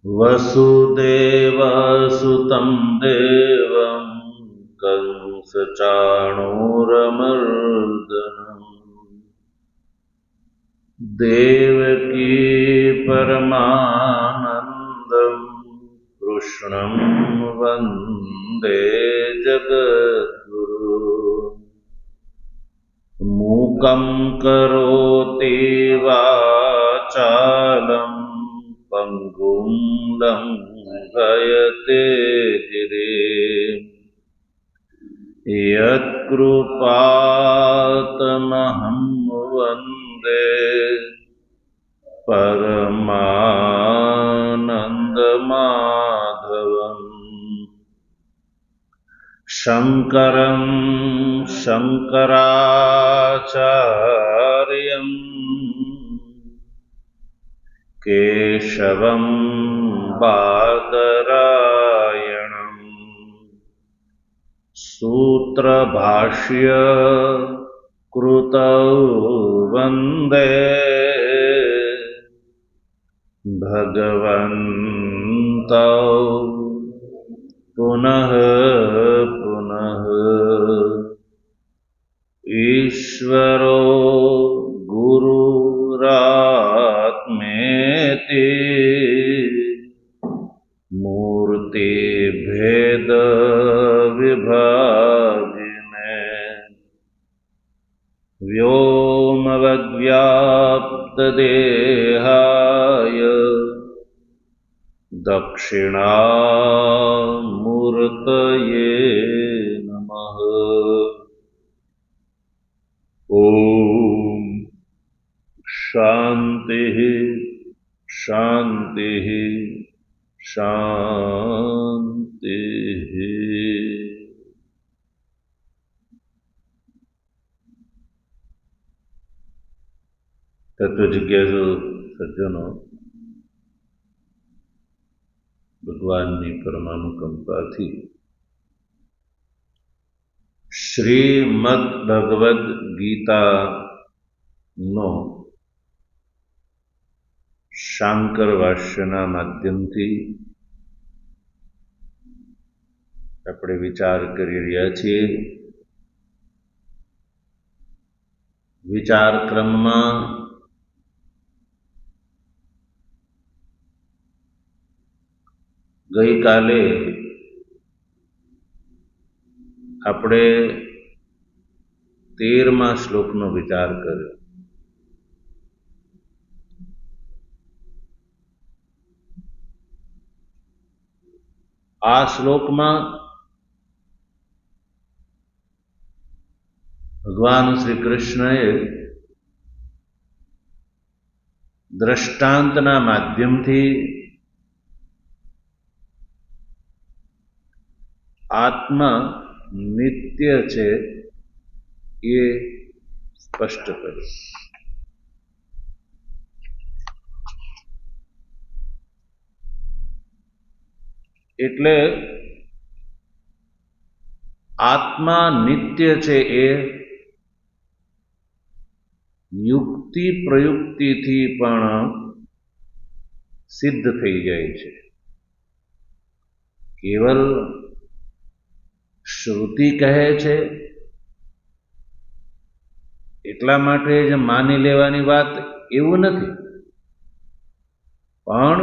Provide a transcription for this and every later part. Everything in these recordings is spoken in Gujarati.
वसुदेवसुतं देवं कंसचाणूरमर्दनम् देवकी परमानन्दं कृष्णं वन्दे जगद्गुरु। मूकं करोति वाचालं पंगुं लङ्घयते गिरिं यत्कृपातमहं वन्दे परमानन्दमाधवम्। शङ्करं शङ्कराचार्यं केशवं बादरायणं सूत्रभाष्य कृतौ वन्दे भगवन्तौ पुनः पुनः। ईश्वरो गुरुरात्मेति मूर्तिभेदविभागिने व्योमवद्व्याप्तदेहाय दक्षिणामूर्तये नमः। ओम शांति शांति शांति। तत्वजिज्ञासु सज्जनों, ભગવાનની પરમાનુકંપાથી શ્રીમદ ભગવદ્ ગીતાનો શાંકર ભાષ્યના માધ્યમથી આપણે વિચાર કરી રહ્યા છીએ. વિચાર ક્રમમાં ગઈકાલે આપણે 13મા શ્લોકનો વિચાર કર્યો. આ શ્લોકમાં ભગવાન શ્રી કૃષ્ણએ દ્રષ્ટાંતના માધ્યમથી આત્મા નિત્ય છે એ સ્પષ્ટ કર્યું. એટલે આત્મા નિત્ય છે એ યુક્તિ પ્રયુક્તિથી પણ સિદ્ધ થઈ જાય છે. કેવલ શ્રુતિ કહે છે એટલા માટે જ માની લેવાની વાત એવું નથી, પણ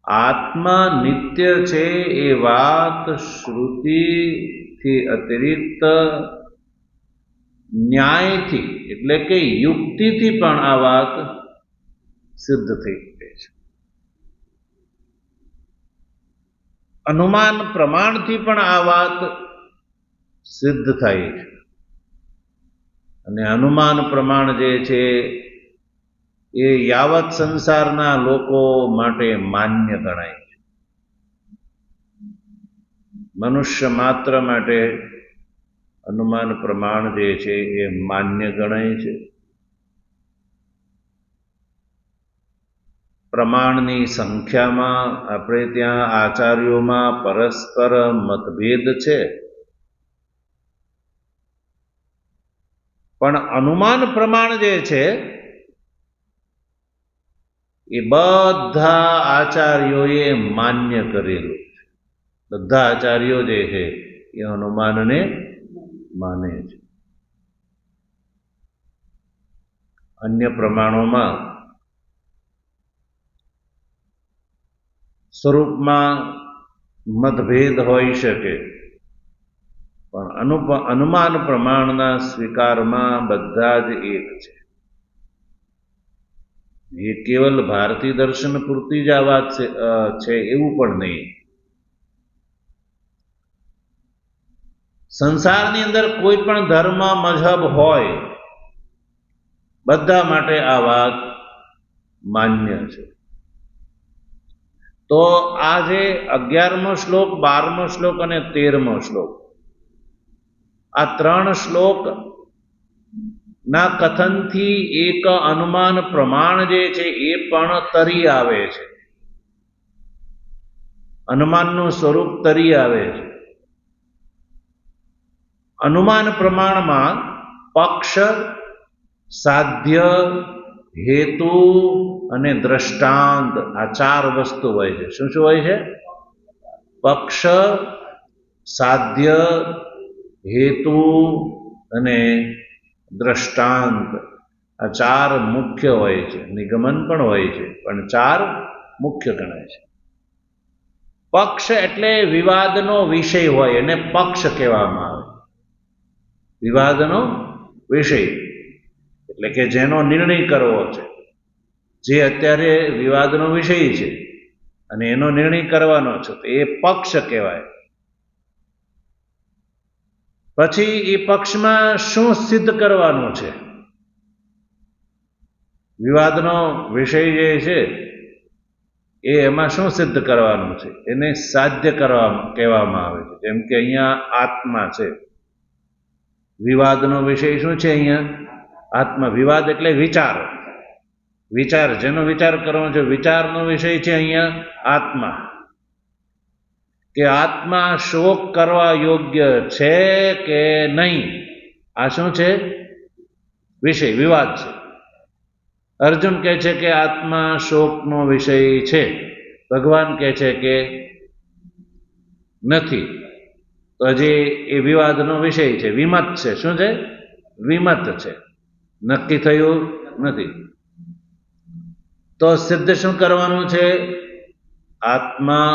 આત્મા નિત્ય છે એ વાત શ્રુતિથી અતિરિક્ત ન્યાયથી એટલે કે યુક્તિથી પણ આ વાત સિદ્ધ થઈ ગઈ છે. અનુમાન પ્રમાણથી પણ આ વાત સિદ્ધ થાય છે. અને અનુમાન પ્રમાણ જે છે એ યાવત સંસારના લોકો માટે માન્ય ગણાય છે. મનુષ્ય માત્ર માટે અનુમાન પ્રમાણ જે છે એ માન્ય ગણાય છે. પ્રમાણની સંખ્યામાં આપણે ત્યાં આચાર્યોમાં પરસ્પર મતભેદ છે. પણ અનુમાન પ્રમાણ જે છે એ બધા આચાર્યોએ માન્ય કરેલું છે. બધા આચાર્યો જે છે એ અનુમાનને માને છે. અન્ય પ્રમાણોમાં સ્વરૂપમાં મતભેદ હોઈ શકે, પણ અનુમાન પ્રમાણના સ્વીકારમાં બધા જ એક છે. એ કેવલ ભારતીય દર્શન પૂરતી જ આ વાત છે એવું પણ નહીં. સંસારની અંદર કોઈ પણ ધર્મ મઝહબ હોય, બધા માટે આ વાત માન્ય છે. તો આ જે 11મો શ્લોક, 12મો શ્લોક અને 13મો શ્લોક, આ 3 શ્લોક ના કથનથી એક અનુમાન પ્રમાણ જે છે એ પણ તરી આવે છે. અનુમાનનું સ્વરૂપ તરી આવે છે. અનુમાન પ્રમાણમાં પક્ષ, સાધ્ય, હેતુ અને દ્રષ્ટાંત આ 4 વસ્તુ હોય છે. શું શું હોય છે? પક્ષ, સાધ્ય, હેતુ અને દ્રષ્ટાંત આ 4 મુખ્ય હોય છે. નિગમન પણ હોય છે, પણ 4 મુખ્ય ગણાય છે. પક્ષ એટલે વિવાદનો વિષય હોય એને પક્ષ કહેવામાં આવે. વિવાદનો વિષય એટલે કે જેનો નિર્ણય કરવો છે, જે અત્યારે વિવાદનો વિષય છે અને એનો નિર્ણય કરવાનો છે, તો એ પક્ષ કહેવાય. પછી એ પક્ષમાં શું સિદ્ધ કરવાનું છે? વિવાદનો વિષય જે છે એ એમાં શું સિદ્ધ કરવાનું છે એને સાધ્ય કહેવામાં આવે છે. જેમ કે અહીંયા આત્મા છે. વિવાદનો વિષય શું છે? અહીંયા આત્મા. વિવાદ એટલે વિચાર. વિચાર જેનો વિચાર કરવાનો છે, વિચારનો વિષય છે અહીંયા આત્મા. કે આત્મા શોક કરવા યોગ્ય છે કે નહીં, આ શું છે? વિષય, વિવાદ છે. અર્જુન કહે છે કે આત્મા શોકનો વિષય છે, ભગવાન કહે છે કે નથી. તો હજી એ વિવાદનો વિષય છે, વિમત છે. શું છે? વિમત છે, નક્કી થયું નથી. તો સિદ્ધ શું કરવાનું છે? આત્મા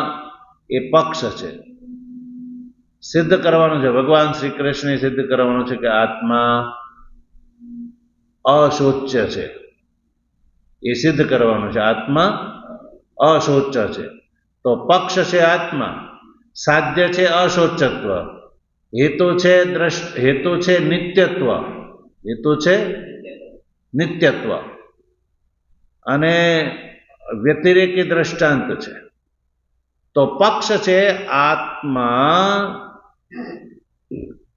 એ પક્ષ છે, સિદ્ધ કરવાનું છે. ભગવાન શ્રી કૃષ્ણે સિદ્ધ કરવાનું છે કે આત્મા અશોચ્ય છે. એ સિદ્ધ કરવાનું છે. આત્મા અશોચ્ય છે. તો પક્ષ છે આત્મા, સાધ્ય છે અશોચત્વ, હેતુ છે નિત્યત્વ, હેતુ છે નિત્યત્વ અને વ્યતિરેકી દ્રષ્ટાંત છે. તો પક્ષ છે આત્મા,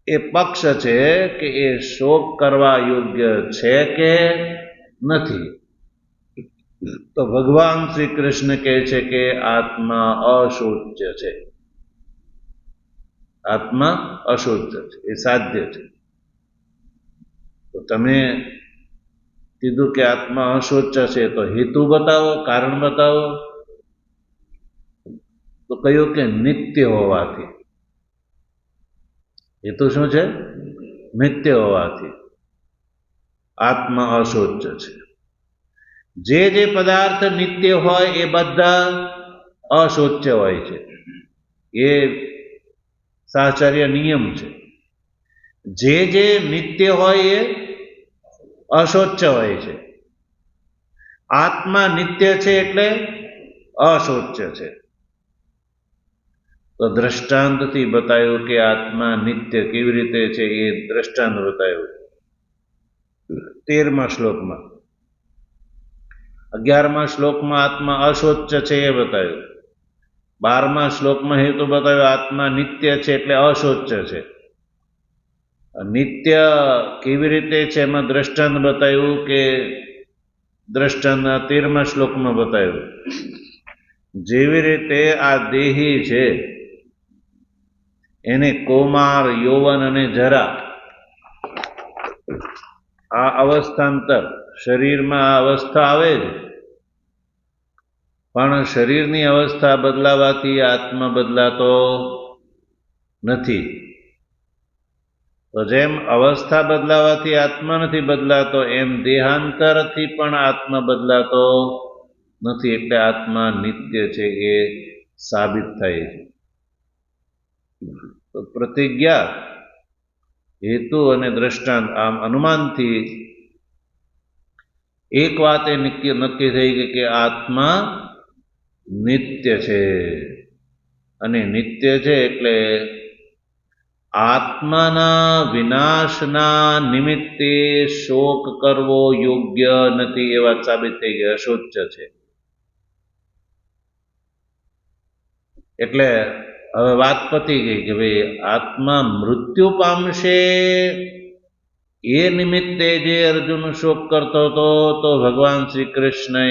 એ પક્ષ છે કે એ શોક કરવા યોગ્ય છે કે નથી. તો ભગવાન શ્રી કૃષ્ણ કહે છે કે આત્મા અશોચ્ય છે. આત્મા અશોચ્ય છે, એ સાધ્ય છે. તો તમે કીધું કે આત્મા અશોચ્ય છે, તો હેતુ બતાવો, કારણ બતાવો. તો કહ્યું કે નિત્ય હોવાથી. હેતુ શું છે? નિત્ય હોવાથી આત્મા અશોચ્ય છે. જે પદાર્થ નિત્ય હોય એ બધા અશોચ્ય હોય છે. એ સાહચર્ય નિયમ છે. જે નિત્ય હોય એ અશોચ્ય હોય છે. આત્મા નિત્ય છે એટલે અશોચ્ય છે. તો દ્રષ્ટાંતથી બતાવ્યું કે આત્મા નિત્ય કેવી રીતે છે, એ દ્રષ્ટાંત બતાવ્યું 13મા શ્લોકમાં. 11મા શ્લોકમાં આત્મા અશોચ્ય છે એ બતાવ્યું. 12મા શ્લોકમાં હેતુ બતાવ્યો આત્મા નિત્ય છે એટલે અશોચ્ય છે. નિત્ય કેવી રીતે છે એમાં દ્રષ્ટાંત બતાવ્યું કે દ્રષ્ટાંત 13મા શ્લોકમાં બતાવ્યું. જેવી રીતે આ દેહી છે એને કૌમાર, યૌવન અને જરા આ અવસ્થાંતર, શરીરમાં આ અવસ્થા આવે જ, પણ શરીરની અવસ્થા બદલાવાથી આત્મા બદલાતો નથી. તો જેમ અવસ્થા બદલાવાથી આત્મા નથી બદલાતો, એમ દેહાંતરથી પણ આત્મા બદલાતો નથી. એટલે આત્મા નિત્ય છે એ સાબિત થાય છે. તો પ્રતિજ્ઞા, હેતુ અને દ્રષ્ટાંત, આમ અનુમાનથી એક વાત એ નક્કી થઈ ગઈ કે આત્મા નિત્ય છે. અને નિત્ય છે એટલે આત્માના વિનાશના નિમિત્તે શોક કરવો યોગ્ય નથી, એ વાત સાબિત થઈ ગઈ, અશોચ્ય છે. એટલે હવે વાત પતી ગઈ કે ભાઈ આત્મા મૃત્યુ પામશે એ નિમિત્તે જે અર્જુન શોક કરતો હતો, તો ભગવાન શ્રી કૃષ્ણએ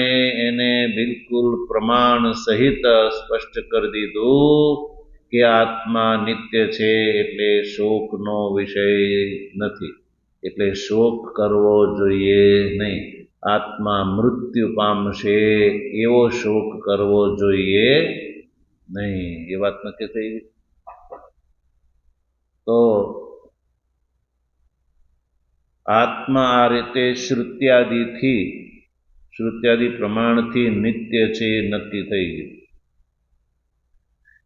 એને બિલકુલ પ્રમાણ સહિત સ્પષ્ટ કરી દીધું કે આત્મા નિત્ય છે, એટલે શોકનો વિષય નથી. એટલે શોક કરવો જોઈએ નહીં. આત્મા મૃત્યુ પામશે એવો શોક કરવો જોઈએ નહીં. એ વાત નક્કી થઈ ગઈ. તો આત્મા આ રીતે શ્રુત્યાદિ પ્રમાણથી નિત્ય છે નક્કી થઈ ગયું.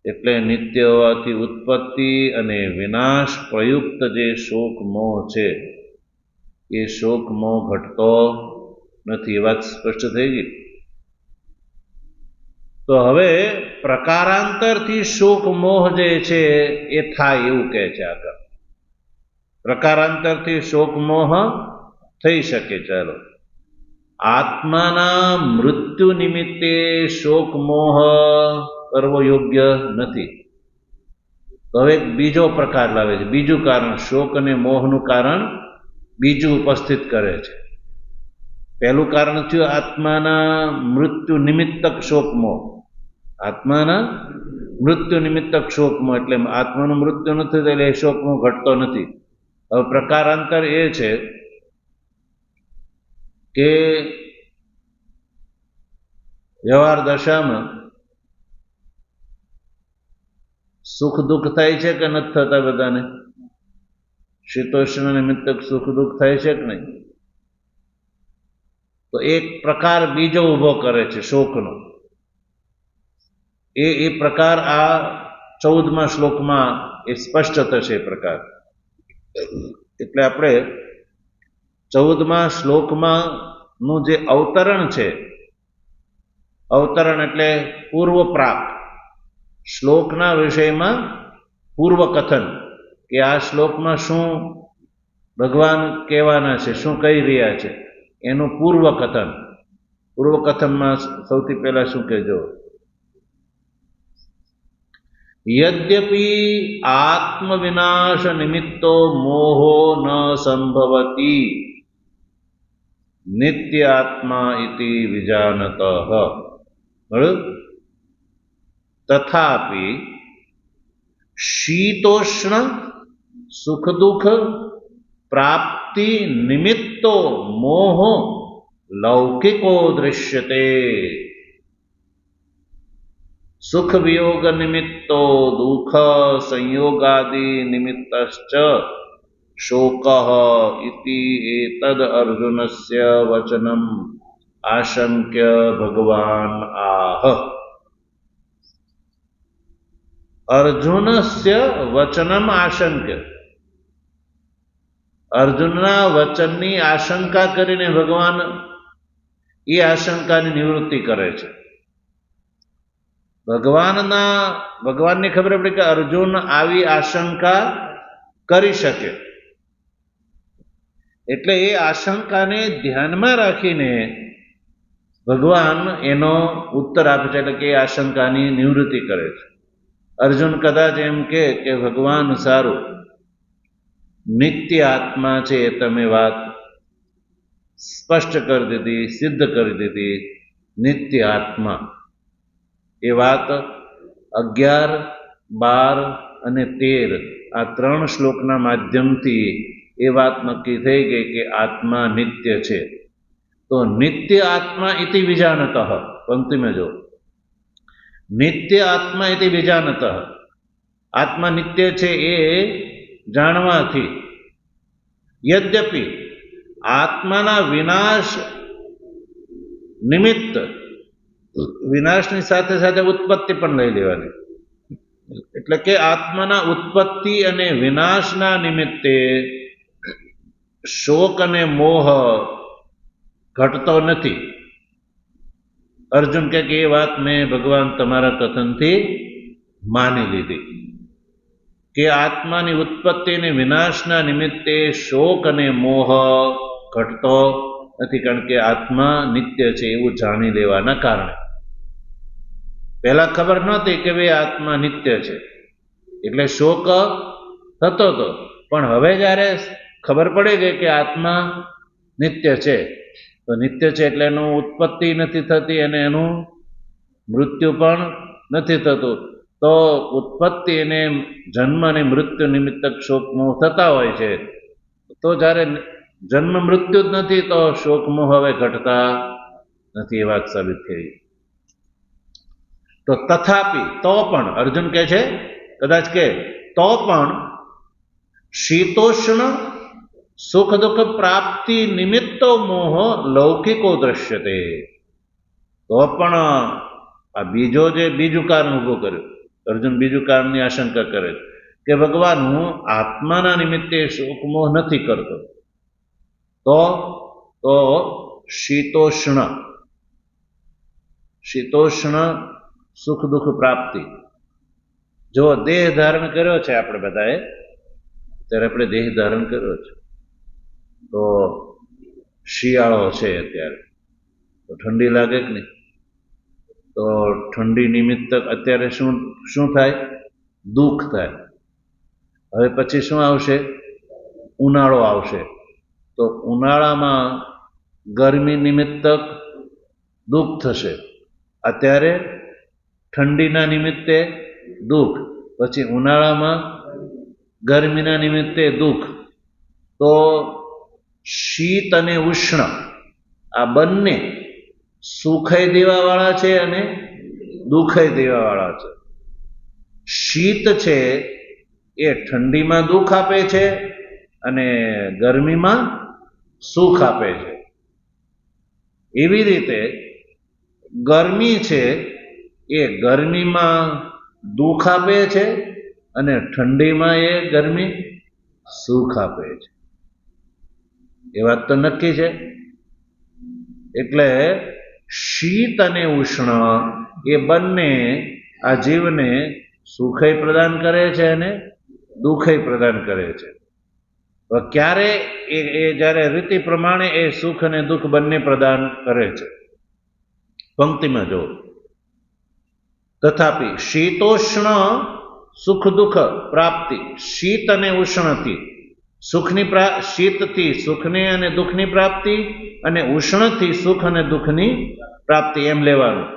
એટલે નિત્ય હોવાથી ઉત્પત્તિ અને વિનાશ પ્રયુક્ત જે શોક મોહ છે, એ શોક મોહ ઘટતો નથી. એ વાત સ્પષ્ટ થઈ ગઈ. તો હવે પ્રકારાંતરથી શોક મોહ જે છે એ થાય એવું કહે છે આગળ. પ્રકારાંતરથી શોક મોહ થઈ શકે. ચાલો, આત્માના મૃત્યુ નિમિત્તે શોક મોહ કરવો યોગ્ય નથી. તો હવે બીજો પ્રકાર લાવે છે, બીજું કારણ, શોક અને મોહનું કારણ બીજું ઉપસ્થિત કરે છે. પહેલું કારણ થયું આત્માના મૃત્યુ નિમિત્તક શોક મોહ. આત્માના મૃત્યુ નિમિત્તક શોક મોહ એટલે આત્માનું મૃત્યુ નથી એટલે એ શોક મોહ ઘટતો નથી. હવે પ્રકારાંતર એ છે કે વ્યવહાર દશામાં સુખ દુઃખ થાય છે કે નથી થતા બધાને? શીતોષ્ણ નિમિત્તક સુખ દુઃખ થાય છે કે નહીં? તો એક પ્રકાર બીજો ઉભો કરે છે શોકનો. એ પ્રકાર આ 14મા શ્લોકમાં એ સ્પષ્ટ થશે. એ પ્રકાર એટલે આપણે 14મા શ્લોકમાં નું જે અવતરણ છે, અવતરણ એટલે પૂર્વ પ્રાપ્ત, શ્લોકના વિષયમાં પૂર્વ કથન, કે આ શ્લોકમાં શું ભગવાન કહેવાના છે, શું કહી રહ્યા છે, એનું પૂર્વ કથન. પૂર્વ કથનમાં સૌથી પહેલા શું કહેજો? યદ્યપિ આત્મવિનાશ નિમિત્તો મોહો ન સંભવતી નિત્ય આત્મા ઇતિ વિજાનતઃ. બરાબર? તથાપિ શીતોષ્ણ સુખ દુઃખ પ્રાપ્તિ નિમિત્તો મોહ લૌકિકો દૃશ્યતે. સુખ વિયોગ નિમિત્તો દુઃખ સંયોગાદિ નિમિત્તશ્ચ શોકઃ ઇતિ એતદ અર્જુનસ્ય વચનમ આશંક્ય ભગવાન આહ. અર્જુનસ્ય વચનમ આશંક્ય, અર્જુનના વચનની આશંકા કરીને ભગવાન એ આશંકાની નિવૃત્તિ કરે છે. ભગવાનને ખબર પડી કે અર્જુન આવી આશંકા કરી શકે, એટલે એ આશંકાને ધ્યાનમાં રાખીને ભગવાન એનો ઉત્તર આપે છે, એટલે કે એ આશંકાની નિવૃત્તિ કરે છે. અર્જુન કદાચ એમ કે ભગવાન સારું, નિત્ય આત્મા છે એ તમે વાત સ્પષ્ટ કરી દીધી, સિદ્ધ કરી દીધી. નિત્ય આત્મા એ વાત 11, 12 અને 13 આ 3 શ્લોકના માધ્યમથી એ વાત નક્કી થઈ ગઈ કે આત્મા નિત્ય છે. તો નિત્ય આત્મા ઇતિ વિજાનત, પંક્તિમાં જો, નિત્ય આત્મા ઇતિ વિજાનત, આત્મા નિત્ય છે એ જાણવાથી, યદ્યપિ આત્માના વિનાશ નિમિત્ત, વિનાશની સાથે સાથે ઉત્પત્તિ પણ લઈ લેવાની, એટલે કે આત્માના ઉત્પત્તિ અને વિનાશના નિમિત્તે શોક અને મોહ ઘટતો નથી. અર્જુન કહે કે એ વાત મેં ભગવાન તમારા કથનથી માની લીધી કે આત્માની ઉત્પત્તિ અને વિનાશના નિમિત્તે શોક અને મોહ ઘટતો નથી, કારણ કે આત્મા નિત્ય છે એવું જાણી લેવાના કારણે. પહેલા ખબર નહોતી કે ભાઈ આત્મા નિત્ય છે એટલે શોક થતો હતો, પણ હવે જ્યારે ખબર પડી ગઈ કે આત્મા નિત્ય છે, તો નિત્ય છે એટલે એનું ઉત્પત્તિ નથી થતી અને એનું મૃત્યુ પણ નથી થતું. તો ઉત્પત્તિ અને જન્મ અને મૃત્યુ નિમિત્તક શોક મોહ થતા હોય છે, તો જ્યારે જન્મ મૃત્યુ જ નથી તો શોક મોહ હવે ઘટતા નથી, એ વાત સાબિત થઈ. તો તથાપિ, તો પણ, અર્જુન કહે છે કદાચ કે તો પણ શીતોષ્ણ સુખ દુઃખ પ્રાપ્તિ નિમિત્તો મોહ લૌકિકો દ્રશ્યતે. તો પણ આ બીજું કારણ ઊભું કર્યું, અર્જુન બીજું કારણની આશંકા કરે કે ભગવાન હું આત્માના નિમિત્તે શોક મોહ નથી કરતો, તો શીતોષ્ણ સુખ દુઃખ પ્રાપ્તિ, જો દેહ ધારણ કર્યો છે આપણે બધાએ, ત્યારે આપણે દેહ ધારણ કર્યો છે, તો શિયાળો છે અત્યારે, તો ઠંડી લાગે કે નહીં? તો ઠંડી નિમિત્ત અત્યારે શું થાય? દુઃખ થાય. હવે પછી શું આવશે? ઉનાળો આવશે. તો ઉનાળામાં ગરમી નિમિત્તક દુઃખ થશે. અત્યારે ઠંડીના નિમિત્તે દુઃખ, પછી ઉનાળામાં ગરમીના નિમિત્તે દુઃખ. તો શીત અને ઉષ્ણ આ બંને સુખાઈ દેવાવાળા છે અને દુખાઈ દેવાવાળા છે. શીત છે એ ઠંડીમાં દુઃખ આપે છે અને ગરમીમાં સુખ આપે છે. એવી રીતે ગરમી છે એ ગરમીમાં દુઃખ આપે છે અને ઠંડીમાં એ ગરમી સુખ આપે છે. એ વાત તો નક્કી છે. એટલે શીત અને ઉષ્ણ એ બંને આ જીવને સુખય પ્રદાન કરે છે અને દુઃખય પ્રદાન કરે છે. તો ક્યારે એ જ્યારે રીતિ પ્રમાણે એ સુખ અને દુઃખ બંને પ્રદાન કરે છે. પંક્તિમાં જો, તથાપિ શીતોષ્ણ સુખ દુઃખ પ્રાપ્તિ, શીત અને ઉષ્ણથી શીતથી સુખની અને દુઃખની પ્રાપ્તિ અને ઉષ્ણથી સુખ અને દુઃખની પ્રાપ્તિ, એમ લેવાનું.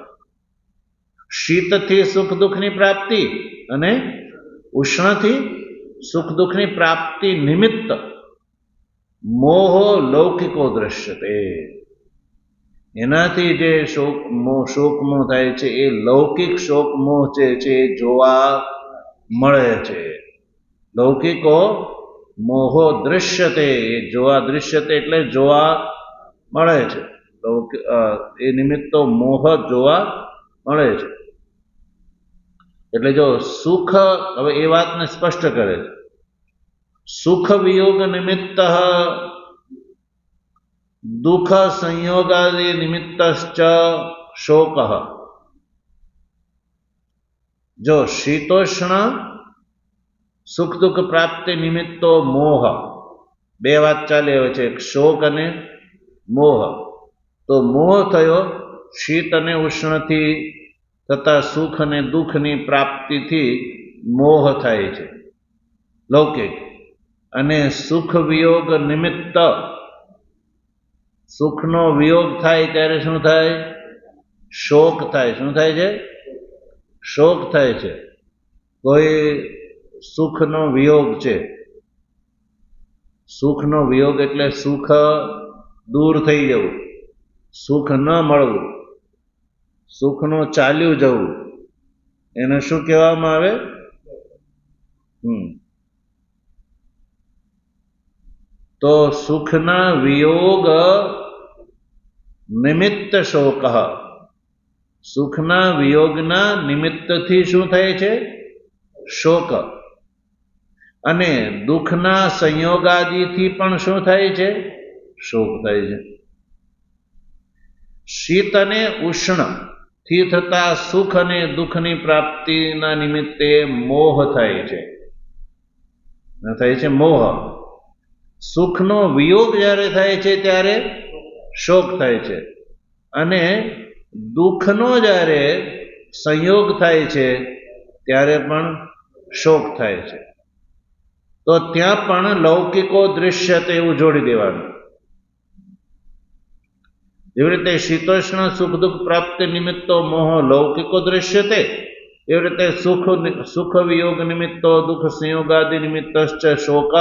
શીતથી સુખ દુઃખની પ્રાપ્તિ અને ઉષ્ણથી સુખ દુઃખની પ્રાપ્તિ નિમિત્ત મોહો લૌકિકો દ્રશ્યતે. એનાથી જે શોક મોહ થાય છે એ લૌકિક શોક મોહ છે એ જોવા મળે છે. લૌકિકો મોહો દૃશ્યતે, દૃશ્યતે એટલે જોવા મળે છે. એ નિમિત્તો મોહ જોવા મળે છે. એટલે જો સુખ, હવે એ વાતને સ્પષ્ટ કરે છે. સુખ વિયોગ નિમિત્ત દુઃખ સંયોગાદિ નિમિત્તશ્ચ શોક. જો શીતોષ્ણ સુખ દુઃખ પ્રાપ્તિ નિમિત્તો મોહ, બે વાત ચાલે હોય છે, શોક અને મોહ. તો મોહ થયો શીત અને ઉષ્ણથી તથા સુખ અને દુઃખની પ્રાપ્તિથી મોહ થાય છે લૌકિક. અને સુખ વિયોગ નિમિત્ત, સુખનો વિયોગ થાય ત્યારે શું થાય? શોક થાય. શું થાય છે? શોક થાય છે. કોઈ સુખનો વિયોગ છે, સુખનો વિયોગ એટલે સુખ દૂર થઈ જવું, સુખ ન મળવું, સુખનું ચાલ્યું જવું, એને શું કહેવામાં આવે? તો સુખના વિયોગ નિમિત્ત શોક, સુખના વિયોગના નિમિત્તથી શું થાય છે? શોક. અને દુઃખના સંયોગાદિથી પણ શું થાય છે? શોક થાય છે. શીત અને ઉષ્ણ થી થતા સુખ અને દુઃખની પ્રાપ્તિના નિમિત્તે મોહ થાય છે. થાય છે મોહ. સુખનો વિયોગ જ્યારે થાય છે ત્યારે શોક થાય છે, અને દુઃખનો જ્યારે સંયોગ થાય છે ત્યારે પણ શોક થાય છે. તો ત્યાં પણ લૌકિકો દૃશ્ય એવું જોડી દેવાનું. જેવી રીતે શીતોષ્ણ સુખ દુઃખ પ્રાપ્તિ નિમિત્તો મોહ લૌકિકો દૃશ્ય તે, એવી રીતે સુખ વિયોગ નિમિત્તો દુઃખ સંયોગાદિ નિમિત્તશ્ચ શોક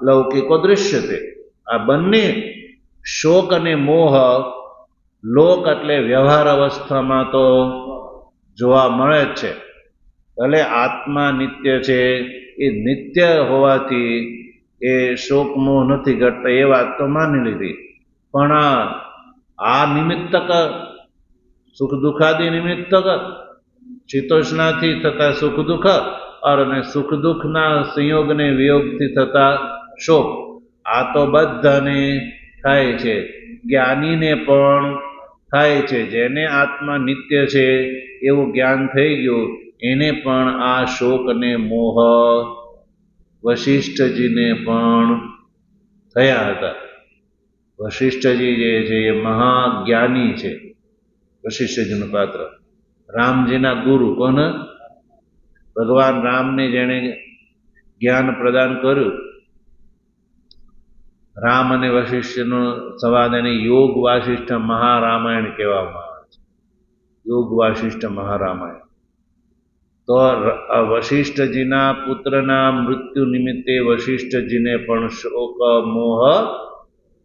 લૌકિકો દૃશ્યતે. આ બંને શોક અને મોહ લોક એટલે વ્યવહાર અવસ્થામાં તો જોવા મળે જ છે. ભલે આત્મા નિત્ય છે, એ નિત્ય હોવાથી એ શોક મોહ નથી ઘટતા એ વાત તો માની લીધી, પણ આ નિમિત્તક સુખ દુઃખાદિ નિમિત્તક શીતોષ્ણાથી થતા સુખ દુઃખ અને સુખ દુઃખના સંયોગને વિયોગથી થતા શોક, આ તો બધાને થાય છે. જ્ઞાનીને પણ થાય છે. જેને આત્મા નિત્ય છે એવું જ્ઞાન થઈ ગયું, એને પણ આ શોક અને મોહ વશિષ્ઠજીને પણ થયા હતા. વશિષ્ઠજી જે છે એ મહાજ્ઞાની છે. વશિષ્ઠજીનું પાત્ર રામજીના ગુરુ, કોણ? ભગવાન રામને જેણે જ્ઞાન પ્રદાન કર્યું. રામ અને વશિષ્ઠનો સંવાદ એને યોગ વાસિષ્ઠ મહારામાયણ કહેવામાં આવે છે. યોગ વાસિષ્ઠ મહારામાયણ. તો વશિષ્ઠજીના પુત્રના મૃત્યુ નિમિત્તે વશિષ્ઠજીને પણ શોક મોહ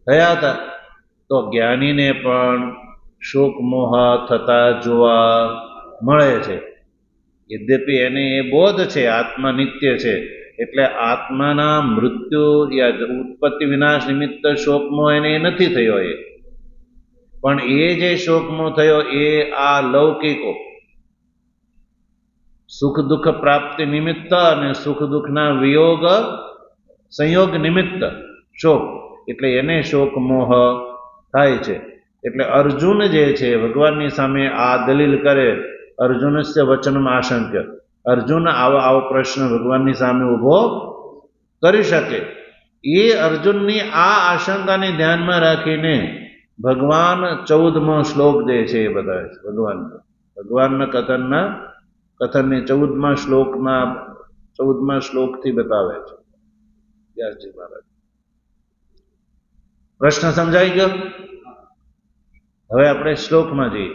થયા હતા. તો જ્ઞાનીને પણ શોક મોહ થતા જોવા મળે છે. યદ્યપિ એને એ બોધ છે આત્મા નિત્ય છે, એટલે આત્માના મૃત્યુ યા ઉત્પત્તિ વિનાશ નિમિત્ત શોકમોહ એને નથી થયો. પણ એ જે શોકમોહ થયો એ આ લૌકિકો સુખ દુઃખ પ્રાપ્તિ નિમિત્ત અને સુખ દુઃખના વિયોગ સંયોગ નિમિત્ત શોક, એટલે એને શોક મોહ થાય છે. એટલે અર્જુન જે છે ભગવાનની સામે આ દલીલ કરે, અર્જુનસ્ય વચનમ આશંક્ય, અર્જુન આવો પ્રશ્ન ભગવાનની સામે ઉભો કરી શકે. એ અર્જુનની આ આશંકાને ધ્યાનમાં રાખીને ભગવાન 14મો શ્લોક જે છે એ બતાવે છે. ભગવાનના કથનને 14મા શ્લોકથી બતાવે છે વ્યાસજી મહારાજ. પ્રશ્ન સમજાઈ ગયો? હવે આપણે શ્લોકમાં જઈએ.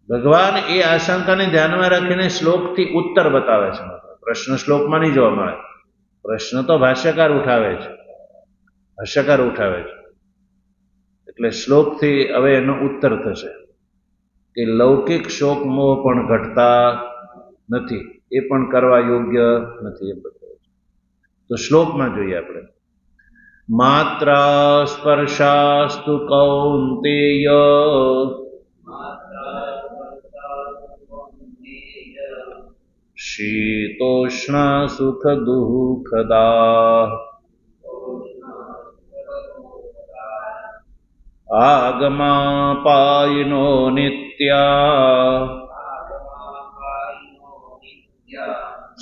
ભગવાન એ આશંકાને ધ્યાનમાં રાખીને શ્લોકથી ઉત્તર બતાવે છે. પ્રશ્ન શ્લોકમાં નહીં જોવા મળે. પ્રશ્ન તો ભાષ્યકાર ઉઠાવે છે. એટલે શ્લોકથી હવે એનો ઉત્તર થશે કે લૌકિક શોક મોહ પણ ઘટતા નથી, એ પણ કરવા યોગ્ય નથી એ બતાવે છે. તો શ્લોકમાં જોઈએ આપણે. માત્ર સ્પર્શાસ્તુ કૌંતેય શીતોષ્ણા સુખ દુઃખદા આગમાપાયનો નિત્યા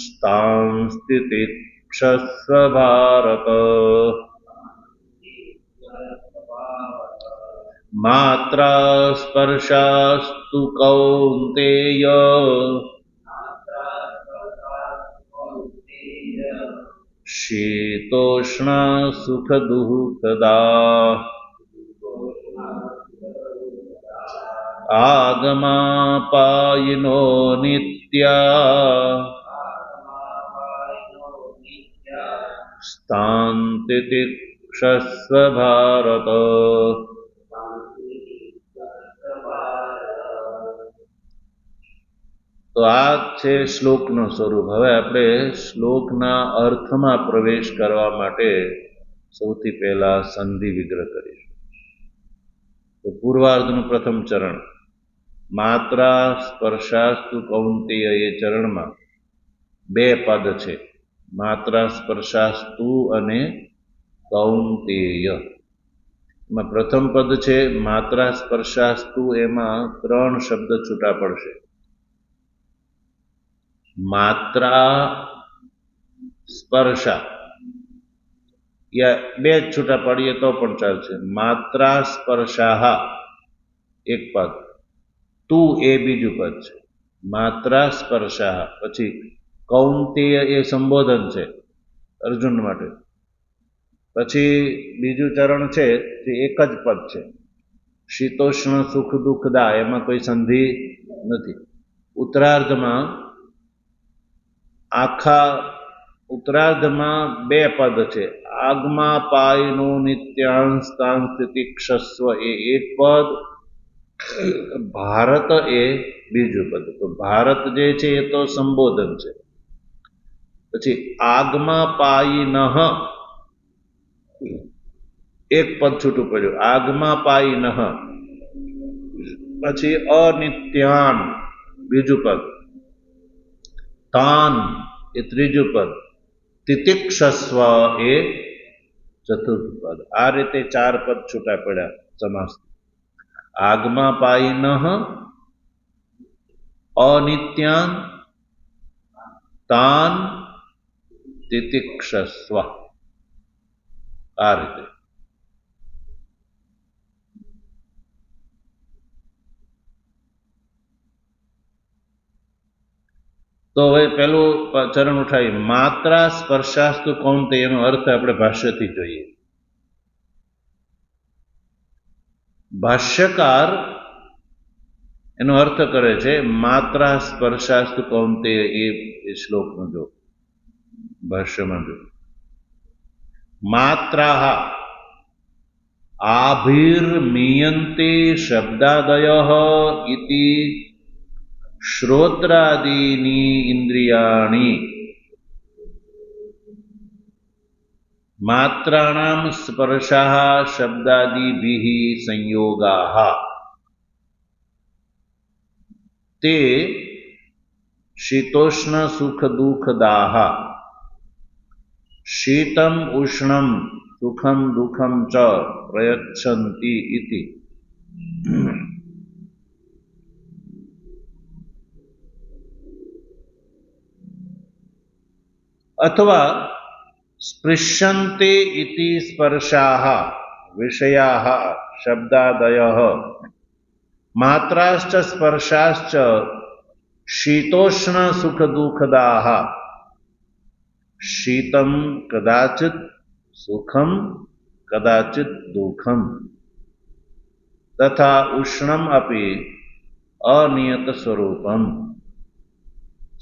સ્થાં સ્થિતિક્ષસ્વ ભારત. માત્ર સ્પર્શાસ્તુ કૌંતેય શીતોષ્ણા સુખ દુઃખદા આગમાપાયનો નિત્યા તાન તિતિક્ષસ્વ ભારત. તો આ છે શ્લોકનું સ્વરૂપ. હવે આપણે શ્લોકના અર્થમાં પ્રવેશ કરવા માટે સૌથી પહેલા સંધિ વિગ્રહ કરીશું. તો પૂર્વાર્ધનું પ્રથમ ચરણ માત્રા સ્પર્શાસ્તુ કૌંતેય, એ ચરણમાં બે પદ છે, માત્રા સ્પર્શાસ્તુ અને કૌંતેય. એમાં પ્રથમ પદ છે માત્રા સ્પર્શાસ્તુ, એમાં 3 શબ્દ છૂટા પડશે. માત્રા સ્પર્શા, યા બે જ છૂટા પાડીએ તો પણ ચાલશે. માત્રા સ્પર્શાહ એક પદ, તું એ બીજું પદ છે. માત્રા સ્પર્શાહ. પછી કૌંતેય એ સંબોધન છે અર્જુન માટે. પછી બીજું ચરણ છે તે એક જ પદ છે, શીતોષ્ણ સુખ દુઃખદા, એમાં કોઈ સંધિ નથી. ઉત્તરાર્ધમાં આખા ઉત્તરાર્ધમાં બે પદ છે, આગમા પાયનો નિત્યાંસ્તાન તિતિક્ષસ્વ એ એક પદ, ભારત એ બીજું પદ. તો ભારત જે છે એ તો સંબોધન છે. પછી આગમા પાયિનઃ એક પદ છૂટું પડ્યું, આગમા પાયિનઃ. પછી અનિત્યાન બીજું પદ, તાન એ ત્રીજું પદ, તિતિક્ષસ્વ એ ચતુર્થ પદ. આ રીતે 4 પદ છૂટા પડ્યા સમાસ. આગમા પાયિનઃ, અનિત્યાન, તાન, તિતિક્ષસ્વ. આ રીતે. તો હવે પેલું ચરણ ઉઠાવી, માત્રા સ્પર્શાસ્તુ કૌંતેય, એનો અર્થ આપણે ભાષ્યથી જોઈએ. ભાષ્યકાર એનો અર્થ કરે છે માત્રા સ્પર્શાસ્તુ કૌંતેય, એ શ્લોકનો જો ભાષ્યમાં જો, માત્રાહ આભિર્મીયન્તે શબ્દાદયઃ ઇતિ શ્રોત્રાદીની ઇન્દ્રિયાણી માત્રાણામ સ્પર્શાઃ શબ્દાદિભિઃ સંયોગાઃ તે શીતોષ્ણ સુખ દુઃખદાઃ શીતમ ઉષ્ણમ સુખમ દુઃખમ ચ પ્રયચ્છન્તિ ઇતિ. અથવા સ્પૃશ્યન્તે ઇતિ સ્પર્શાઃ વિષયાઃ શબ્દાદયઃ માત્રાશ્ચ સ્પર્શાશ્ચ શીતોષ્ણ સુખ દુઃખદાઃ શીતમ કદાચિત સુખમ કદાચિત દુઃખમ તથા ઉષ્ણમ અપી અનિયત સ્વરૂપમ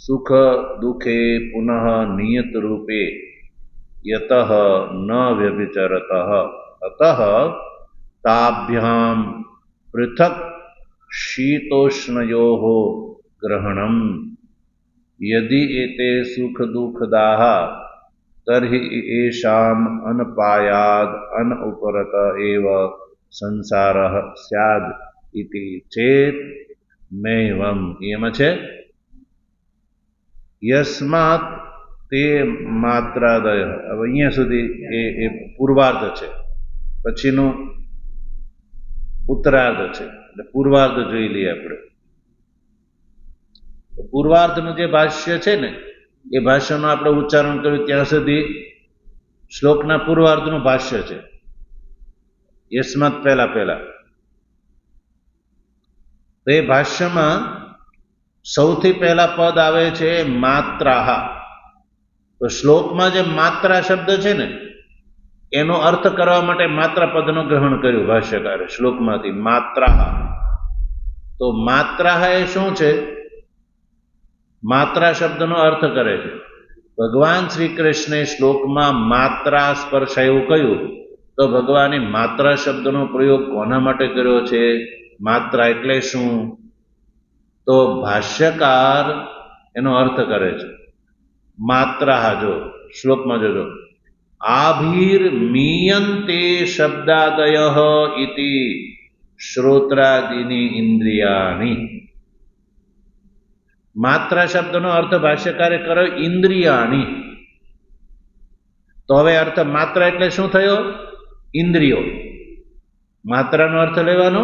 સુખ દુઃખે પુનઃ નિયત રૂપે યતઃ ન વ્યભિચરતઃ અતઃ તાભ્યામ પૃથક શીતોષ્ણયોઃ ગ્રહણમ યદિ એતે સુખ દુઃખદાઃ તર્હિ એષામ અનપાયાદ અનઉપરત એવ સંસારઃ સ્યાદ ઇતિ ચેત નૈવમ. એમાં છે યસ્માત તે માત્રાદય. હવે અહીંયા સુધી એ પૂર્વાર્ધ છે, પછીનું ઉત્તરાર્ધ છે. એટલે પૂર્વાર્ધ જોઈ લઈએ આપણે. પૂર્વાર્ધનું જે ભાષ્ય છે ને, એ ભાષ્યનું આપણે ઉચ્ચારણ કર્યું ત્યાં સુધી શ્લોકના પૂર્વાર્ધનું ભાષ્ય છે. યસ્માત પહેલા તો એ ભાષ્યમાં સૌથી પહેલા પદ આવે છે માત્રાહ. તો શ્લોકમાં જે માત્રા શબ્દ છે ને, એનો અર્થ કરવા માટે માત્રા પદનું ગ્રહણ કર્યું ભાષ્યકારે શ્લોકમાંથી. માત્રાહ, તો માત્રાહ એ શું છે? માત્રા શબ્દનો અર્થ કરે છે. ભગવાન શ્રી કૃષ્ણે શ્લોકમાં માત્રા સ્પર્શ એવું કહ્યું, તો ભગવાને માત્રા શબ્દનો પ્રયોગ કોના માટે કર્યો છે? માત્રા એટલે શું? તો ભાષ્યકાર એનો અર્થ કરે છે. માત્રા, જો શ્લોકમાં જોજો, આભીર્મીયન્તે શબ્દાદયઃ ઇતિ શ્રોત્રાદિની ઇન્દ્રિયાણી. માત્રા શબ્દનો અર્થ ભાષ્યકારે કર્યો ઇન્દ્રિયાણી. તો હવે અર્થ માત્રા એટલે શું થયો? ઇન્દ્રિયો. માત્રાનો અર્થ લેવાનો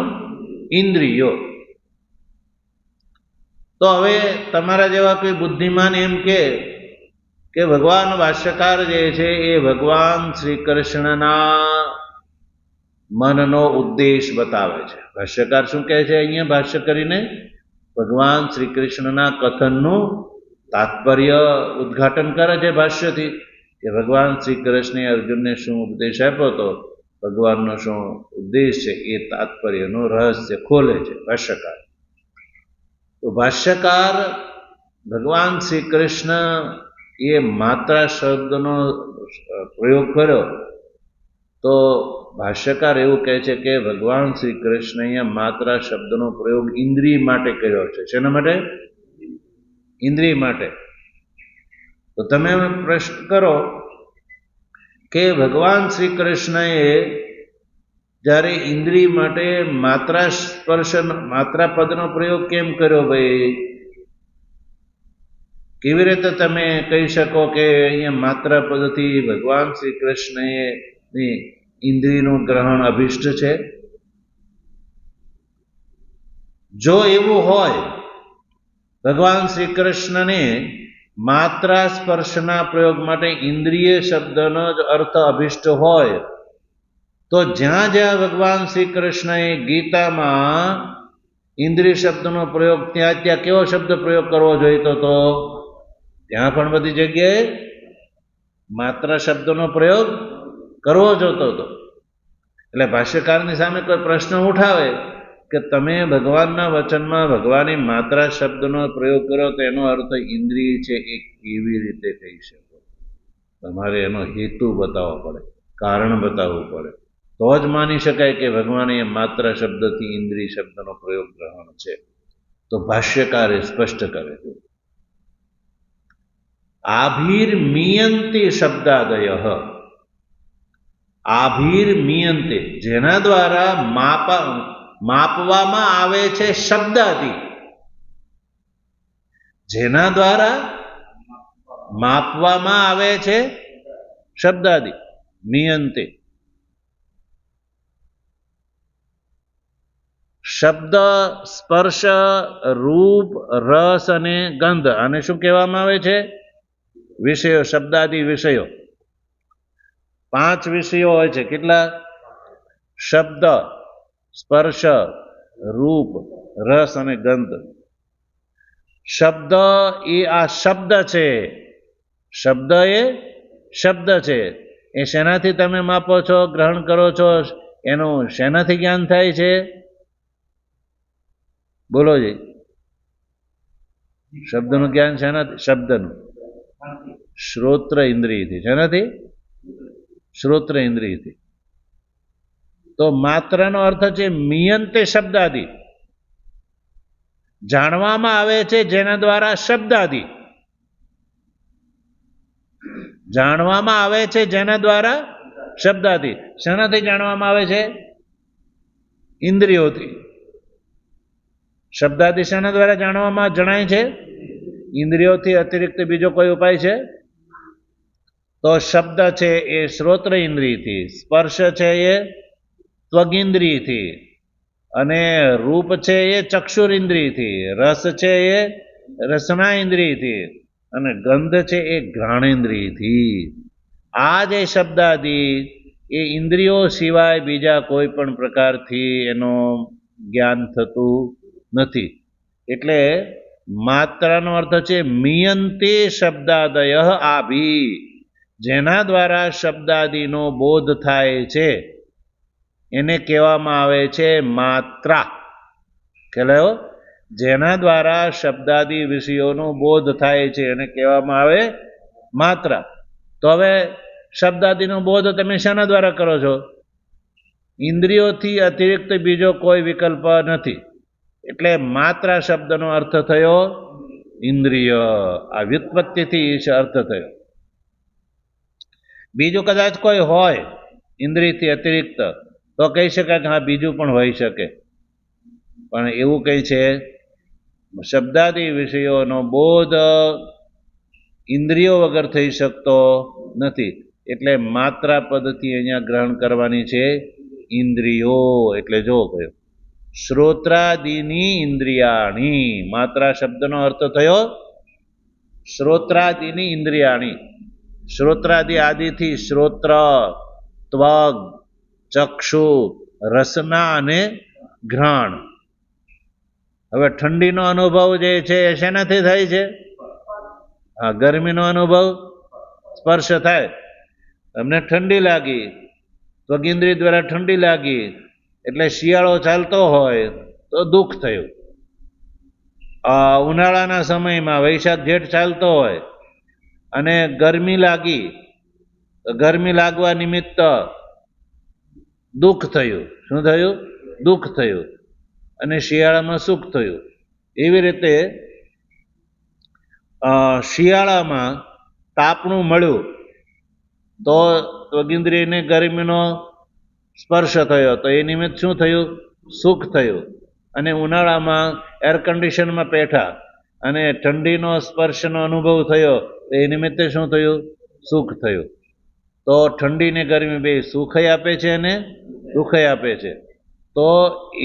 ઇન્દ્રિયો. તો હવે તમારા જેવા કોઈ બુદ્ધિમાન એમ કે ભગવાન ભાષ્યકાર જે છે એ ભગવાન શ્રી કૃષ્ણના મનનો ઉદ્દેશ બતાવે છે. ભાષ્યકાર શું કહે છે અહીંયા? ભાષ્ય કરીને ભગવાન શ્રી કૃષ્ણના કથનનું તાત્પર્ય ઉદ્ઘાટન કરે છે ભાષ્યથી, કે ભગવાન શ્રી કૃષ્ણે અર્જુનને શું ઉપદેશ આપ્યો હતો, ભગવાનનો શું ઉદ્દેશ છે, એ તાત્પર્યનું રહસ્ય ખોલે છે ભાષ્યકાર. તો ભાષ્યકાર ભગવાન શ્રી કૃષ્ણ એ માત્રા શબ્દનો પ્રયોગ કર્યો, તો ભાષ્યકાર એવું કહે છે કે ભગવાન શ્રી કૃષ્ણ અહીંયા માત્રા શબ્દનો પ્રયોગ ઇન્દ્રિય માટે કર્યો છે. શેના માટે? ઇન્દ્રિય માટે. તો તમે પ્રશ્ન કરો કે ભગવાન શ્રી કૃષ્ણએ જ્યારે ઇન્દ્રિય માટે માત્રા સ્પર્શ માત્રા પદનો પ્રયોગ કેમ કર્યો? ભાઈ, કેવી રીતે તમે કહી શકો કે અહીંયા માત્રા પદથી ભગવાન શ્રી કૃષ્ણએ ઇન્દ્રિયનું ગ્રહણ અભિષ્ટ છે? જો એવું હોય, ભગવાન શ્રી કૃષ્ણને માત્રા સ્પર્શના પ્રયોગ માટે ઇન્દ્રિય શબ્દનો જ અર્થ અભિષ્ટ હોય, તો જ્યાં જ્યાં ભગવાન શ્રી કૃષ્ણએ ગીતામાં ઇન્દ્રિય શબ્દનો પ્રયોગ ત્યાં ત્યાં કેવો શબ્દ પ્રયોગ કરવો જોઈતો હતો? ત્યાં પણ બધી જગ્યાએ માત્રા શબ્દનો પ્રયોગ કરવો જોતો હતો. એટલે ભાષ્યકારની સામે કોઈ પ્રશ્ન ઉઠાવે કે તમે ભગવાનના વચનમાં ભગવાનની માત્રા શબ્દનો પ્રયોગ કર્યો તો એનો અર્થ ઇન્દ્રિય છે, એ કેવી રીતે કહી શકો? તમારે એનો હેતુ બતાવવો પડે, કારણ બતાવવું પડે, તો જ માની શકાય કે ભગવાને માત્રા શબ્દથી ઇન્દ્રિય શબ્દનો પ્રયોગ ગ્રહણ છે. તો ભાષ્યકારે સ્પષ્ટ કરે છે, આભીર્મીયન્તે શબ્દાદયઃ. આભીર્મીયન્તે, જેના દ્વારા માપવામાં આવે છે શબ્દાદિ. જેના દ્વારા માપવામાં આવે છે શબ્દાદિ. મીયન્તે શબ્દ, સ્પર્શ, રૂપ, રસ અને ગંધ, આને શું કહેવામાં આવે છે? વિષયો. શબ્દાદિ વિષયો. 5 વિષયો હોય છે. કેટલા? શબ્દ, સ્પર્શ, રૂપ, રસ અને ગંધ. શબ્દ એ આ શબ્દ છે. શબ્દ એ શબ્દ છે. એ શેનાથી તમે માપો છો, ગ્રહણ કરો છો? એનું શેનાથી જ્ઞાન થાય છે? બોલો જી. શબ્દનું જ્ઞાન શેનાથી? શબ્દનું શ્રોત્ર ઇન્દ્રિયથી. શેનાથી? શ્રોત્ર ઇન્દ્રિયથી. તો માત્રનો અર્થ છે મિયંતે શબ્દાદિ. જાણવામાં આવે છે જેના દ્વારા શબ્દાદિ. જાણવામાં આવે છે જેના દ્વારા શબ્દાદિ. શેનાથી જાણવામાં આવે છે? ઇન્દ્રિયોથી. શબ્દાદિ શેના દ્વારા જાણવામાં જણાય છે? ઇન્દ્રિયોથી અતિરિક્ત બીજો કોઈ ઉપાય છે? તો શબ્દ છે એ શ્રોત્ર ઇન્દ્રિયથી, સ્પર્શ છે એ ત્વગિન્દ્રિયથી, અને રૂપ છે એ ચક્ષુર ઇન્દ્રિયથી, રસ છે એ રસના ઇન્દ્રિયથી, અને ગંધ છે એ ઘ્રાણેન્દ્રિયથી. આ જે શબ્દાદિ એ ઇન્દ્રિયો સિવાય બીજા કોઈ પણ પ્રકારથી એનું જ્ઞાન થતું નથી. એટલે માત્રાનો અર્થ છે મિયંતે શબ્દાદય આભી. જેના દ્વારા શબ્દાદિનો બોધ થાય છે એને કહેવામાં આવે છે માત્રા. ખ્યાલ? જેના દ્વારા શબ્દાદિ વિષયોનો બોધ થાય છે એને કહેવામાં આવે માત્રા. તો હવે શબ્દાદિનો બોધ તમે શાના દ્વારા કરો છો? ઇન્દ્રિયોથી અતિરિક્ત બીજો કોઈ વિકલ્પ નથી. એટલે માત્રા શબ્દનો અર્થ થયો ઇન્દ્રિય. આ વ્યુત્પત્તિથી અર્થ થયો. બીજું કદાચ કોઈ હોય ઇન્દ્રિયથી અતિરિક્ત તો કહી શકાય કે હા બીજું પણ હોઈ શકે, પણ એવું કહે છે શબ્દાદિ વિષયોનો બોધ ઇન્દ્રિયો વગર થઈ શકતો નથી. એટલે માત્રા પદથી અહીંયા ગ્રહણ કરવાની છે ઇન્દ્રિયો. એટલે જો કયો શ્રોત્રાદિની ઇન્દ્રિયાણી. માત્રા શબ્દનો અર્થ થયો શ્રોત્રાદિની ઇન્દ્રિયાણી. શ્રોત્રાદિ આદિથી શ્રોત્ર, ત્વગ, ચક્ષુ, રસના અને ઘ્રાણ. હવે ઠંડીનો અનુભવ જે છે એ શેનાથી થાય છે? હા, ગરમીનો અનુભવ સ્પર્શ થાય. તમને ઠંડી લાગી, ત્વગિન્દ્રિય દ્વારા ઠંડી લાગી એટલે શિયાળો ચાલતો હોય તો દુઃખ થયું. ઉનાળાના સમયમાં વૈશાખ જેઠ ચાલતો હોય અને ગરમી લાગી, ગરમી લાગવા નિમિત્ત દુઃખ થયું. શું થયું? દુઃખ થયું. અને શિયાળામાં સુખ થયું. એવી રીતે શિયાળામાં તાપણું મળ્યું તો ત્વગિન્દ્રિયને ગરમીનો સ્પર્શ થયો તો એ નિમિત્ત શું થયું? સુખ થયું. અને ઉનાળામાં એર કન્ડિશનમાં બેઠા અને ઠંડીનો સ્પર્શનો અનુભવ થયો તો એ નિમિત્તે શું થયું? સુખ થયું. તો ઠંડી ને ગરમી બે સુખય આપે છે અને દુઃખય આપે છે. તો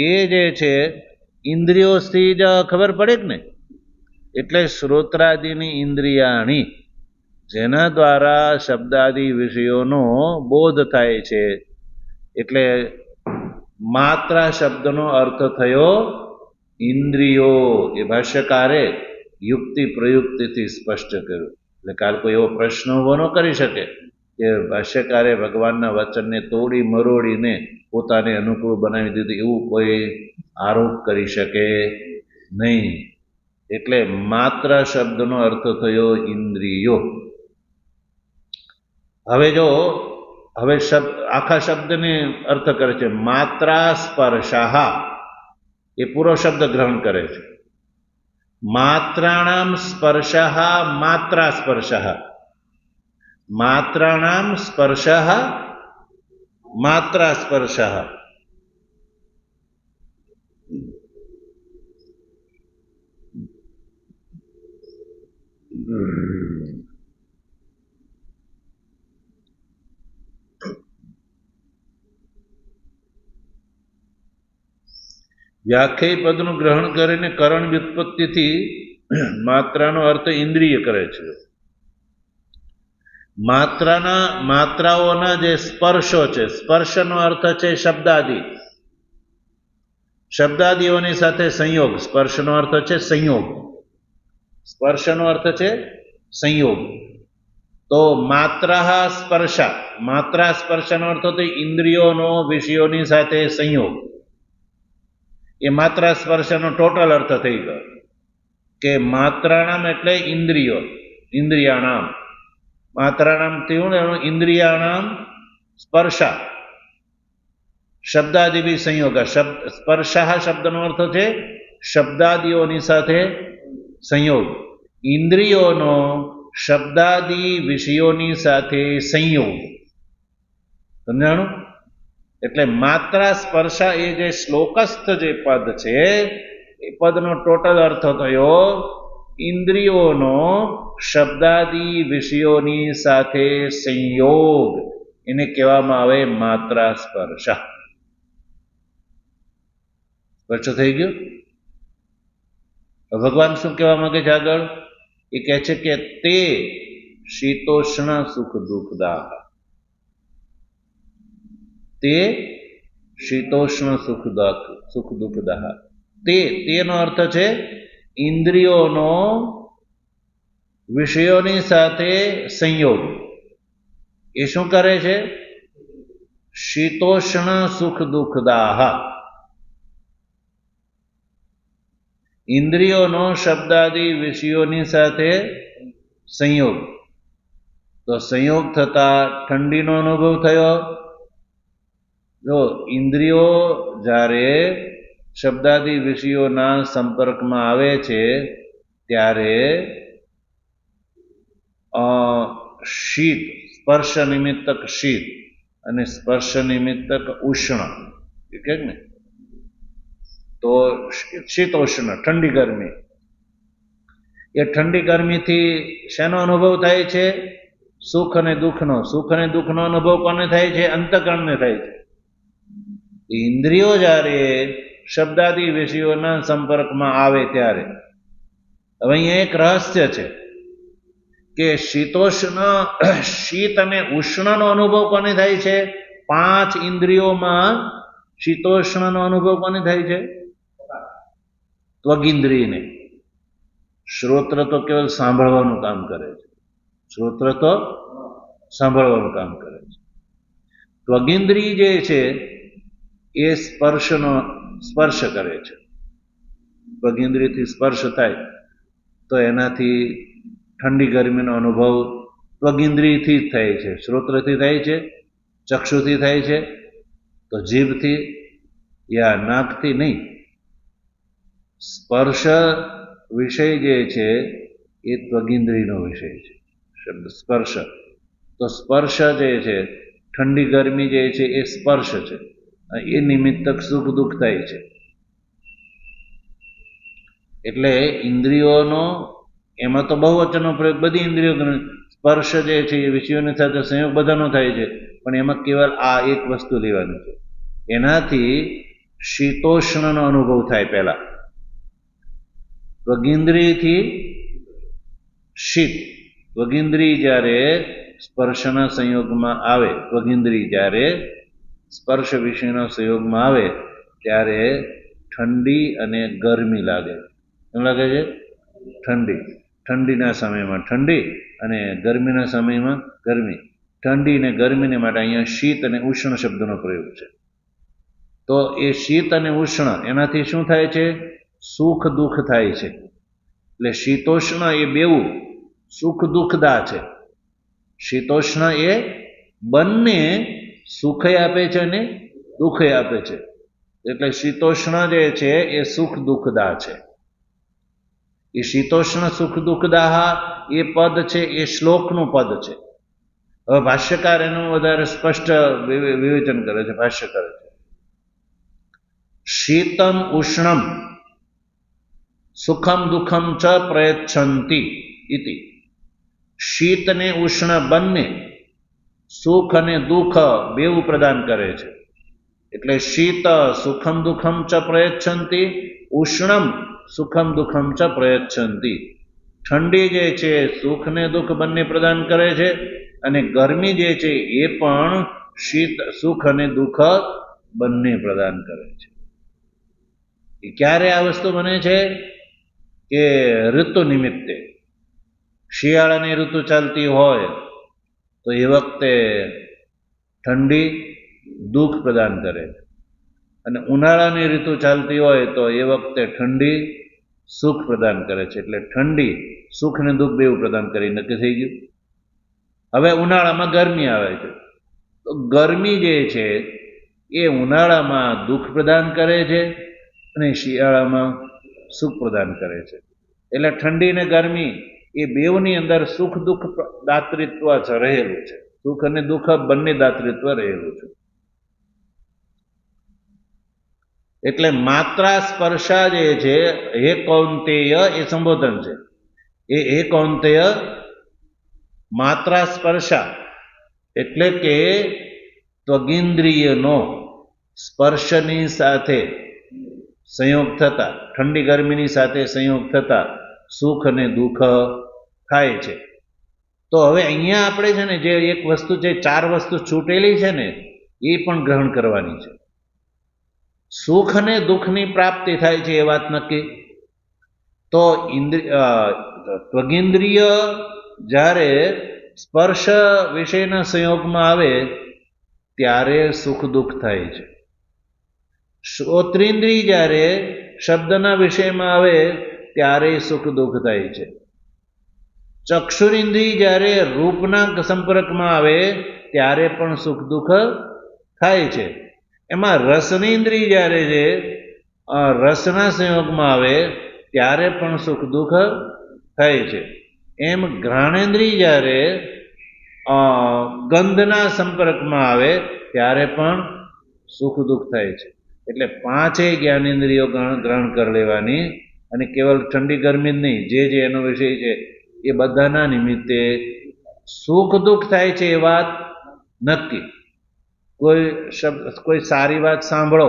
એ જે છે ઇન્દ્રિયોથી જ ખબર પડે કે ને. એટલે શ્રોત્રાદિની ઇન્દ્રિયાણી, જેના દ્વારા શબ્દાદિ વિષયોનો બોધ થાય છે. એટલે માત્રા શબ્દનો અર્થ થયો ઇન્દ્રિયો. એ ભાષ્યકારે યુક્તિ પ્રયુક્તિથી સ્પષ્ટ કર્યું. એટલે કાલ કોઈ એવો પ્રશ્ન ઉભો ન કરી શકે કે ભાષ્યકારે ભગવાનના વચનને તોડી મરોડીને પોતાને અનુકૂળ બનાવી દીધું, એવું કોઈ આરોપ કરી શકે નહીં. એટલે માત્ર શબ્દનો અર્થ થયો ઇન્દ્રિયો. હવે જો આખા શબ્દને અર્થ કરે છે માત્રા સ્પર્શાહ. એ પૂરો શબ્દ ગ્રહણ કરે છે. માત્રાણામ સ્પર્શાહ માત્રા સ્પર્શાહ. માત્રાણામ સ્પર્શાહ માત્રા સ્પર્શાહ. વ્યાખ્યાયી પદનું ગ્રહણ કરીને કરણ વ્યુત્પત્તિથી માત્રાનો અર્થ ઇન્દ્રિય કરે છે. માત્રાઓના જે સ્પર્શો છે, સ્પર્શનો અર્થ છે શબ્દાદિ. શબ્દાદિઓની સાથે સંયોગ. સ્પર્શનો અર્થ છે સંયોગ. સ્પર્શનો અર્થ છે સંયોગ. તો માત્રા સ્પર્શા. માત્રા સ્પર્શનો અર્થ તો ઇન્દ્રિયોનો વિષયોની સાથે સંયોગ. એ માત્રા સ્પર્શનો ટોટલ અર્થ થઈ ગયો કે માત્રાણામ એટલે ઇન્દ્રિયો. ઇન્દ્રિયાણામ માત્રાણામ થયું ઇન્દ્રિયાણામ સ્પર્શા શબ્દાદિ સંયોગ. સ્પર્શા શબ્દનો અર્થ છે શબ્દાદિઓની સાથે સંયોગ. ઇન્દ્રિયોનો શબ્દાદિ વિષયોની સાથે સંયોગ. સમજાણું? એટલે માત્રા સ્પર્શા એ જે શ્લોકસ્થ જે પદ છે એ પદનો ટોટલ અર્થ થયો ઇન્દ્રિયોનો શબ્દાદિ વિષયોની સાથે સંયોગ. એને કહેવામાં આવે માત્રા સ્પર્શા. સ્પષ્ટ થઈ ગયું? ભગવાન શું કહેવા માંગે છે આગળ? એ કહે છે કે તે શીતોષ્ણ સુખ દુઃખદાહ. તે શીતોષ્ણ સુખ દુઃખદાહ. તેનો અર્થ છે ઇન્દ્રિયોનો વિષયોની સાથે સંયોગ. એ શું કરે છે? શીતોષ્ણ સુખ દુઃખદાહ. ઇન્દ્રિયોનો શબ્દાદિ વિષયોની સાથે સંયોગ. તો સંયોગ થતા ઠંડીનો અનુભવ થયો. જો ઇન્દ્રિયો જ્યારે શબ્દાદી વિષયોના સંપર્કમાં આવે છે ત્યારે શીત, સ્પર્શ નિમિત્તક શીત અને સ્પર્શ નિમિત્તક ઉષ્ણ, કે ને, તો શીતોષ્ણ, ઠંડી ગરમી. એ ઠંડી ગરમીથી શેનો અનુભવ થાય છે? સુખ અને દુઃખનો. સુખ અને દુઃખનો અનુભવ કોને થાય છે? અંતઃકરણને થાય છે. ઇન્દ્રિયો જ્યારે શબ્દાદી વિષયોના સંપર્કમાં આવે ત્યારે, હવે અહીંયા એક રહસ્ય છે કે શીત અને ઉષ્ણનો અનુભવ કોને થાય છે? 5 ઇન્દ્રિયોમાં શીતોષ્ણનો અનુભવ કોને થાય છે? ત્વગિન્દ્રિયને. શ્રોત્ર તો કેવલ સાંભળવાનું કામ કરે છે. શ્રોત્ર તો સાંભળવાનું કામ કરે છે. ત્વગિન્દ્રિય જે છે એ સ્પર્શ કરે છે. ત્વગિન્દ્રિયથી સ્પર્શ થાય તો એનાથી ઠંડી ગરમીનો અનુભવ ત્વગિન્દ્રિયથી જ થાય છે. શ્રોત્રથી થાય છે, ચક્ષુથી થાય છે, તો જીભથી યા નાકથી નહીં. સ્પર્શ વિષય જે છે એ ત્વગિન્દ્રિયનો વિષય છે. શબ્દ સ્પર્શ. તો સ્પર્શ જે છે, ઠંડી ગરમી જે છે એ સ્પર્શ છે. એ નિમિત્તક સુખ દુઃખ થાય છે. એટલે ઇન્દ્રિયોનો, એમાં તો બહુવચનનો પ્રયોગ, બધી ઇન્દ્રિયો, સ્પર્શ જે છે એ વિષયોની સાથે સંયોગ બધાનો થાય છે, પણ એમાં કેવલ આ એક વસ્તુ લેવાની છે. એનાથી શીતોષ્ણનો અનુભવ થાય. પહેલા ત્વગિન્દ્રિયથી શીત. ત્વગિન્દ્રિય જ્યારે સ્પર્શના સંયોગમાં આવે, ત્વગિન્દ્રિય જ્યારે સ્પર્શ વિષયના સંયોગમાં આવે ત્યારે ઠંડી અને ગરમી લાગે. શું લાગે છે? ઠંડી. ઠંડીના સમયમાં ઠંડી અને ગરમીના સમયમાં ગરમી. ઠંડી અને ગરમીને માટે અહીંયા શીત અને ઉષ્ણ શબ્દનો પ્રયોગ છે. તો એ શીત અને ઉષ્ણ એનાથી શું થાય છે? સુખ દુઃખ થાય છે. એટલે શીતોષ્ણ એ બેઉ સુખ દુઃખદા છે. શીતોષ્ણ એ બંને સુખય આપે છે અને દુઃખય આપે છે. એટલે શીતોષ્ણ જે છે એ સુખ દુઃખદા છે. એ શીતોષ્ણ સુખ દુઃખદાહ એ પદ છે એ શ્લોકનું પદ છે. હવે ભાષ્યકાર એનું વધારે સ્પષ્ટ વિવેચન કરે છે. ભાષ્ય કરે છે, શીતમ ઉષ્ણમ સુખમ દુઃખમ ચ પ્રયચ્છન્તિ ઇતિ. શીત અને ઉષ્ણ બંને સુખ અને દુઃખ બેઉ પ્રદાન કરે છે. એટલે શીત સુખમ દુઃખમ ચ પ્રયચ્છન્તિ, ઉષ્ણમ સુખમ દુઃખમ ચ પ્રયચ્છન્તિ. ઠંડી જે છે સુખ ને દુઃખ બંને પ્રદાન કરે છે, અને ગરમી જે છે એ પણ સુખ અને દુઃખ બંને પ્રદાન કરે છે. એ ક્યારે આ વસ્તુ બને છે? કે ઋતુ નિમિત્તે. શિયાળાની ઋતુ ચાલતી હોય તો એ વખતે ઠંડી દુઃખ પ્રદાન કરે છે, અને ઉનાળાની ઋતુ ચાલતી હોય તો એ વખતે ઠંડી સુખ પ્રદાન કરે છે. એટલે ઠંડી સુખ ને દુઃખ બેઉ પ્રદાન કરી નક્કી થઈ ગયું. હવે ઉનાળામાં ગરમી આવે છે, તો ગરમી જે છે એ ઉનાળામાં દુઃખ પ્રદાન કરે છે અને શિયાળામાં સુખ પ્રદાન કરે છે. એટલે ઠંડી ને ગરમી એ બેઉની અંદર સુખ દુઃખ દાતૃત્વ રહેલું છે. સુખ અને દુઃખ બંને દાતૃત્વ રહેલું છે. એટલે માત્રા સ્પર્શા જે છે હે કૌંતેય એ સંબોધન છે. એ હે કૌંતેય માત્રા સ્પર્શા એટલે કે ત્વગિન્દ્રિયનો સ્પર્શની સાથે સંયોગ થતા, ઠંડી ગરમીની સાથે સંયોગ થતા સુખ અને દુઃખ થાય છે. તો હવે અહીંયા આપણે છે ને જે એક વસ્તુ છે, 4 વસ્તુ છૂટેલી છે ને એ પણ ગ્રહણ કરવાની છે. સુખ અને દુઃખની પ્રાપ્તિ થાય છે એ વાત નક્કી. તો ત્વગિન્દ્રિય જ્યારે સ્પર્શ વિષયના સંયોગમાં આવે ત્યારે સુખ દુઃખ થાય છે. શ્રોત્રેન્દ્રિય જ્યારે શબ્દના વિષયમાં આવે ત્યારે સુખ દુઃખ થાય છે. ચક્ષુરિન્દ્રિય જ્યારે રૂપના સંપર્કમાં આવે ત્યારે પણ સુખ દુઃખ થાય છે. એમાં રસની ઇન્દ્રિય જ્યારે છે રસના સંયોગમાં આવે ત્યારે પણ સુખ દુઃખ થાય છે. એમ ઘ્રાણેન્દ્રિય જ્યારે ગંધના સંપર્કમાં આવે ત્યારે પણ સુખ દુઃખ થાય છે. એટલે પાંચેય જ્ઞાનેન્દ્રિયો ગ્રહણ કરી લેવાની, અને કેવલ ઠંડી ગરમી જ નહીં, જે એનો વિષય છે એ બધાના નિમિત્તે સુખ દુઃખ થાય છે એ વાત નક્કી. કોઈ સારી વાત સાંભળો,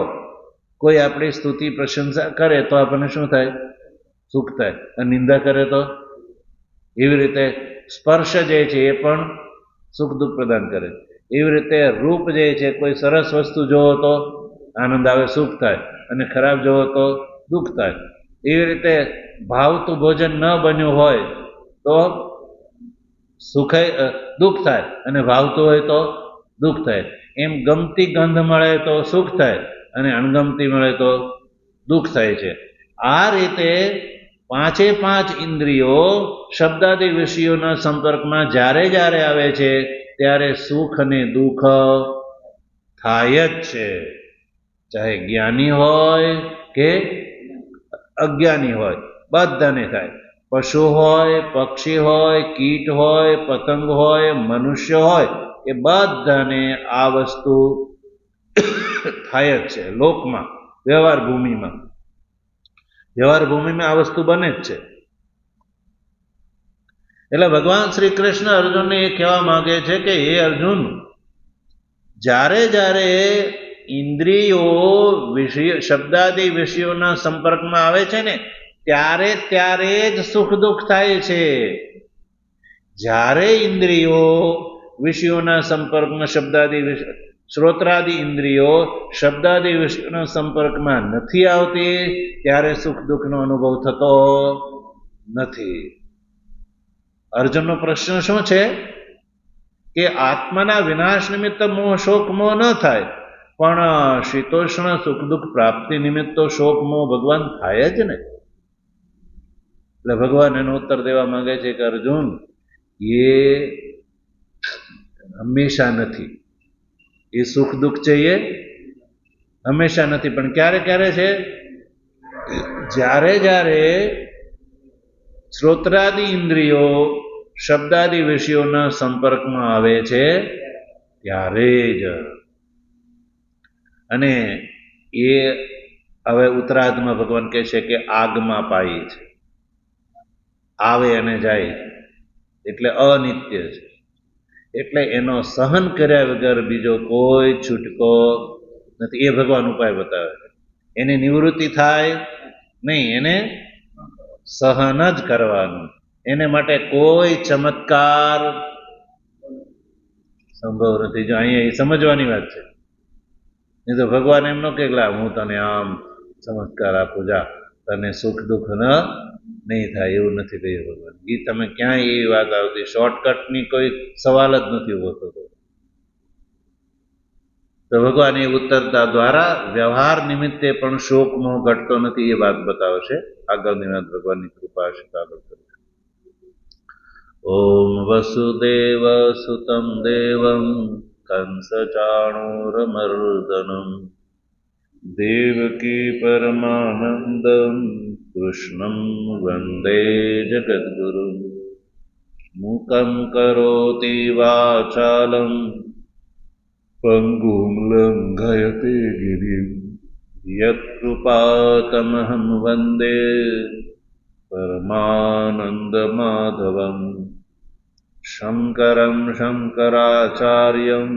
કોઈ આપણી સ્તુતિ પ્રશંસા કરે તો આપણને શું થાય? સુખ થાય. અને નિંદા કરે તો? એવી રીતે સ્પર્શ જે છે એ પણ સુખ દુઃખ પ્રદાન કરે. એવી રીતે રૂપ જે છે, કોઈ સરસ વસ્તુ જોવો તો આનંદ આવે, સુખ થાય, અને ખરાબ જોવો તો દુઃખ થાય. એવી રીતે ભાવતું ભોજન ન બન્યું હોય તો દુઃખ થાય, અને ભાવતું હોય તો દુઃખ થાય. એમ ગમતી ગંધ મળે તો સુખ થાય, અને અણગમતી મળે તો દુઃખ થાય છે. આ રીતે પાંચે પાંચ ઇન્દ્રિયો શબ્દાદિ વિષયોના સંપર્કમાં જ્યારે જ્યારે આવે છે ત્યારે સુખ અને દુઃખ થાય જ છે. ચાહે જ્ઞાની હોય કે અજ્ઞાની હોય, બધાને થાય. પશુ હોય, પક્ષી હોય, કીટ હોય, પતંગ હોય, મનુષ્ય હોય, એ બધાને આ વસ્તુ થાય જ છે. લોકમાં, વ્યવહાર ભૂમિમાં આ વસ્તુ બને જ છે. એટલે ભગવાન શ્રી કૃષ્ણ અર્જુનને એ કહેવા માંગે છે કે હે અર્જુન, જ્યારે જ્યારે ઇન્દ્રિયો શબ્દાદિ વિષયોના સંપર્કમાં આવે છે ને ત્યારે ત્યારે જ સુખ દુઃખ થાય છે. જ્યારે ઇન્દ્રિયો વિષયોના સંપર્કમાં શ્રોત્રાદિ ઇન્દ્રિયો શબ્દાદિ વિષયોના સંપર્કમાં નથી આવતી ત્યારે સુખ દુઃખનો અનુભવ થતો નથી. અર્જુનનો પ્રશ્ન શું છે કે આત્માના વિનાશ નિમિત્ત મોહ શોક મોહ ન થાય, પણ શીતોષ્ણ સુખ દુઃખ પ્રાપ્તિ નિમિત્ત તો શોક મોહ ભગવાન થાય જ ને. એટલે ભગવાન એનો ઉત્તર દેવા માંગે છે કે અર્જુન, એ હંમેશા નથી. એ સુખ દુઃખ છે એ હંમેશા નથી, પણ ક્યારે ક્યારે છે? જ્યારે જ્યારે શ્રોત્રાદિ ઇન્દ્રિયો શબ્દાદિ વિષયોના સંપર્કમાં આવે છે ત્યારે જ. અને એ હવે ઉત્તરાર્ધમાં ભગવાન કહે છે કે આગમાં પાઈ છે, આવે અને જાય, એટલે અનિત્ય છે. એટલે એનો સહન કર્યા વગર બીજો કોઈ છૂટકો નથી. એ ભગવાન ઉપાય બતાવે છે. એની નિવૃત્તિ થાય નહીં, એને સહન જ કરવાનું. એને માટે કોઈ ચમત્કાર સંભવ નથી. જો અહીંયા એ સમજવાની વાત છે. નહીં તો ભગવાન એમ ન કે હું તને આમ ચમત્કાર આપું, જા તને સુખ દુઃખ નહીં થાય, એવું નથી કહ્યું ભગવાન. એ તમે ક્યાંય એવી વાત આવતી, શોર્ટકટની કોઈ સવાલ જ નથી ઉભો થતો. તો ભગવાન એ ઉત્તરતા દ્વારા વ્યવહાર નિમિત્તે પણ શોક મોહ ઘટતો નથી એ વાત બતાવશે. આગળની વાત ભગવાનની કૃપા હશે તો આગળ કરીશું. ઓમ વસુદેવ સુતમ દેવમ કંસ ચાણૂરમર્દનમ દેવકી પરમાનંદમ કૃષ્ણમ વંદે જગદ્ગુરુમ મૂકં કરોતિ વાચાલમ પંગું લંઘયતે ગિરિમ યત્કૃપાતમહં વંદે પરમાનંદ માધવમ શંકરં શંકરાચાર્યં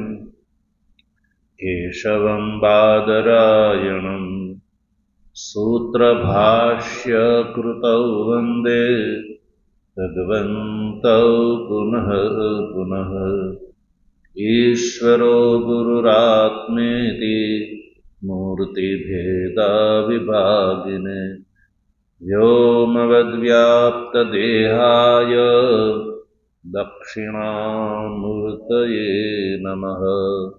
કેશવં બાદરાયણં સૂત્રભાષ્યકૃતૌ વંદે તદ્વંતૌ પુનઃ પુનઃ ઈશ્વરો ગુરુરાત્મેતિ મૂર્તિભેદાવિભાગિને વ્યોમવદ્વ્યાપ્તદેહાય દક્ષિણામૂર્તયે નમઃ.